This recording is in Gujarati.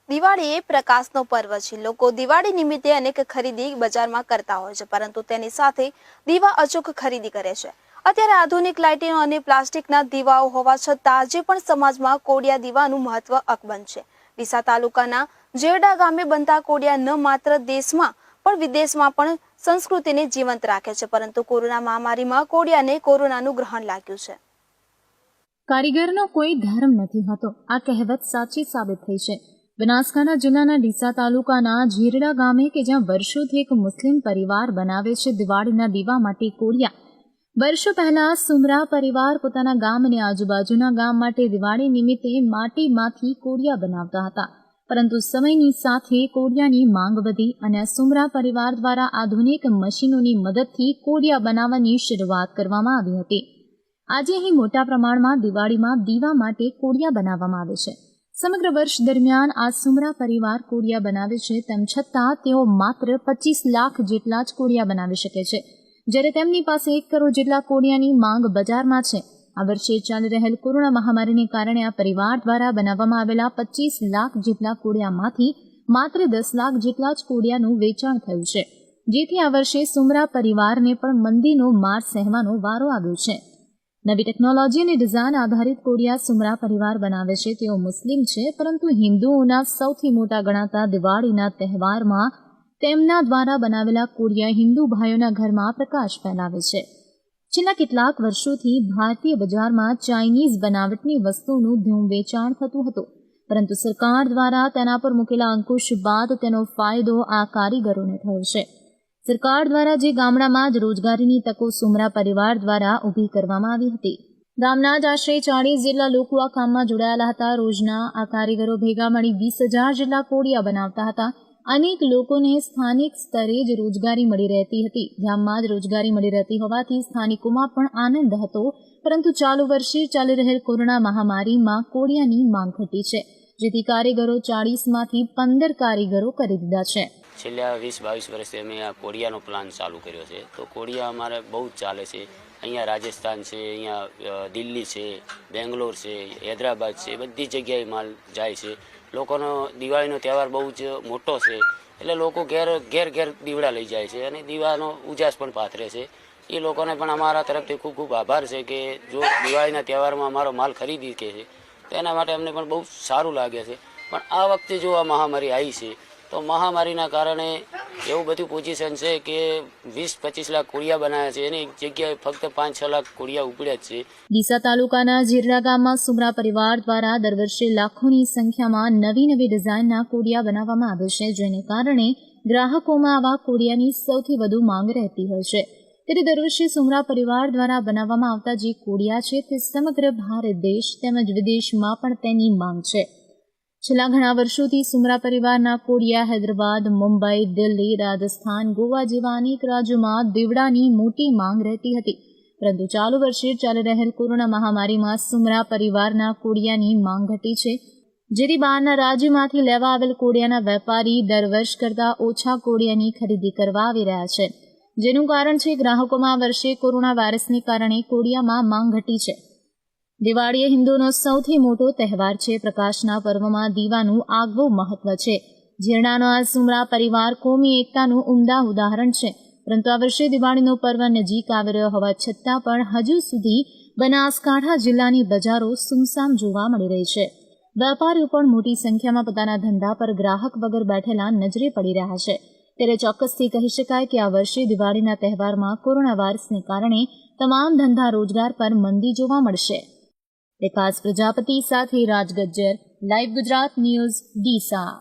દિવાળી એ પ્રકાશનો પર્વ છે। લોકો દિવાળી નિમિત્તે અનેક ખરીદી બજારમાં કરતા હોય છે, પરંતુ તેની સાથે દીવા અચૂક ખરીદી કરે છે। અત્યારે આધુનિક લાઇટિંગ અને પ્લાસ્ટિકના દીવાઓ હોવા છતાં આજે પણ સમાજમાં કોડિયા દીવાનું મહત્વ અકબંધ છે। ડીસા તાલુકાના જેરડા ગામે બનતા કોડિયા ન માત્ર દેશમાં પણ વિદેશમાં પણ સંસ્કૃતિને જીવંત રાખે છે, પરંતુ કોરોના મહામારીમાં કોડિયાને કોરોનાનું ગ્રહણ લાગ્યું છે। કારીગરનો કોઈ ધર્મ નથી હોતો, આ કહેવત સાચી સાબિત થઈ છે। બનાસકાંઠા જિલ્લાના ડીસા તાલુકાના જેરડા ગામે કે જ્યાં વર્ષોથી એક મુસ્લિમ પરિવાર બનાવે છે દિવાળીના દીવા માટે કોડિયા। વર્ષો પહેલા સુમરા પરિવાર પોતાના ગામ અને આજુબાજુના ગામ માટે દિવાળી નિમિત્તે માટીમાંથી કોડિયા બનાવતા હતા, પરંતુ સમયની સાથે કોડિયાની માંગ વધી અને સુમરા પરિવાર દ્વારા આધુનિક મશીનોની મદદથી કોડિયા બનાવવાની શરૂઆત કરવામાં આવી હતી। આજે અહીં મોટા પ્રમાણમાં દિવાળીમાં દીવા માટે કોડિયા બનાવવામાં આવે છે। સમગ્ર વર્ષ દરમિયાન આ સુમરા પરિવાર કોડિયા બનાવે છે, તેમ છતાં તેઓ માત્ર 25 લાખ જેટલા જ કોડિયા બનાવી શકે છે, જ્યારે તેમની પાસે 1 કરોડ જેટલા કોડિયાની માંગ બજારમાં છે। આ વર્ષે ચાલી રહેલ કોરોના મહામારીને કારણે આ પરિવાર દ્વારા બનાવવામાં આવેલા 25 લાખ જેટલા કોડિયામાંથી માત્ર 10 લાખ જેટલા જ કોડિયાનું વેચાણ થયું છે, જેથી આ વર્ષે સુમરા પરિવારને પણ મંદીનો માર સહેવાનો વારો આવ્યો છે। નવી ટેકનોલોજી અને ડિઝાઇન આધારિત કોડિયા સુમરા પરિવાર બનાવે છે। તેઓ મુસ્લિમ છે, પરંતુ હિન્દુઓના સૌથી મોટા ગણાતા દિવાળીના તહેવારમાં તેમના દ્વારા બનાવેલા કોડિયા હિન્દુ ભાઈઓના ઘરમાં પ્રકાશ ફેલાવે છે। છેલ્લા કેટલાક વર્ષોથી ભારતીય બજારમાં ચાઇનીઝ બનાવટની વસ્તુઓનું ધૂમ વેચાણ થતું હતું, પરંતુ સરકાર દ્વારા તેના પર મૂકેલા અંકુશ બાદ તેનો ફાયદો આ કારીગરોને થયો છે। સરકાર દ્વારા જે ગામડામાં જ રોજગારીની તકો સુમરા પરિવાર દ્વારા ઊભી કરવામાં આવી હતી। ગામના જ આશરે 40 જેટલા લોકો આ કામમાં જોડાયેલા હતા। રોજના આ કારીગરો ભેગા મળી 20,000 જેટલા કોડિયા બનાવતા હતા। અનેક લોકોને સ્થાનિક સ્તરે જ રોજગારી મળી રહેતી હતી। ગામમાં જ રોજગારી મળી રહેતી હોવાથી સ્થાનિકોમાં પણ આનંદ હતો, પરંતુ ચાલુ વર્ષે ચાલી રહેલ કોરોના મહામારીમાં કોડિયાની માંગ ઘટી છે, જેથી કારીગરો 40માંથી 15 કારીગરો કરી દીધા છે। છેલ્લા 20-22 વર્ષથી અમે આ કોડિયાનો પ્લાન ચાલુ કર્યો છે, તો કોડિયા અમારે બહુ જ ચાલે છે। અહીંયા રાજસ્થાન છે, અહીંયા દિલ્હી છે, બેંગ્લોર છે, હૈદરાબાદ છે, બધી જગ્યાએ માલ જાય છે। લોકોનો દિવાળીનો તહેવાર બહુ જ મોટો છે, એટલે લોકો ઘેર દીવડા લઈ જાય છે અને દીવાનો ઉજાસ પણ પાથરે છે। એ લોકોને પણ અમારા તરફથી ખૂબ ખૂબ આભાર છે કે જો દિવાળીના તહેવારમાં અમારો માલ ખરીદી કે છે તો એના માટે અમને પણ બહુ સારું લાગે છે। પણ આ વખતે જો આ મહામારી આવી છે તો મહામારીના કારણે એવું બધું પોઝિશન છે કે 20-25 લાખ કોડિયા બનાવ્યા છે, એની જગ્યાએ ફક્ત 5-6 લાખ કોડિયા ઉપડ્યા જ છે। ડીસા તાલુકાના જેરડા ગામમાં સુમરા પરિવાર દ્વારા દર વર્ષે લાખોની સંખ્યામાં નવી ડિઝાઇનના કોડિયા બનાવવામાં આવે છે, જેને કારણે ગ્રાહકોમાં આવા કોડિયાની સૌથી વધુ માંગ રહેતી હોય છે। ત્યારે દર વર્ષે સુમરા પરિવાર દ્વારા બનાવવામાં આવતા જે કોડિયા છે તે સમગ્ર ભારત દેશ તેમજ વિદેશમાં પણ તેની માંગ છે। છેલ્લા ઘણા વર્ષોથી સુમરા પરિવારના કોડિયા હૈદરાબાદ, મુંબઈ, દિલ્હી, રાજસ્થાન, ગોવા જેવા અનેક રાજ્યોમાં દીવડાની મોટી માંગ રહેતી હતી, પરંતુ ચાલુ વર્ષે ચાલી રહેલ કોરોના મહામારીમાં સુમરા પરિવારના કોડિયાની માંગ ઘટી છે, જેથી બહારના રાજ્યમાંથી લેવા આવેલ કોડિયાના વેપારી દર વર્ષ કરતાં ઓછા કોડિયાની ખરીદી કરવા આવી રહ્યા છે, જેનું કારણ છે ગ્રાહકોમાં આ વર્ષે કોરોના વાયરસને કારણે કોડિયામાં માંગ ઘટી છે। દિવાળી એ હિન્દુનો સૌથી મોટો તહેવાર છે। પ્રકાશના પર્વમાં દીવાનું આગવું મહત્વ છે। જેરડાનો આ સુમરા પરિવાર કોમી એકતાનું ઉમદા ઉદાહરણ છે, પરંતુ આ વર્ષે દિવાળીનો પર્વ નજીક આવી રહ્યો હોવા છતાં પણ હજુ સુધી બનાસકાંઠા જિલ્લાની બજારો સુમસામ જોવા મળી રહી છે। વેપારીઓ પણ મોટી સંખ્યામાં પોતાના ધંધા પર ગ્રાહક વગર બેઠેલા નજરે પડી રહ્યા છે। ત્યારે ચોક્કસથી કહી શકાય કે આ વર્ષે દિવાળીના તહેવારમાં કોરોના વાયરસને કારણે તમામ ધંધા રોજગાર પર મંદી જોવા મળશે। વિકાસ પ્રજાપતિ સાથે રાજ ગજ્જર, લાઈવ ગુજરાત ન્યૂઝ, ડીસા।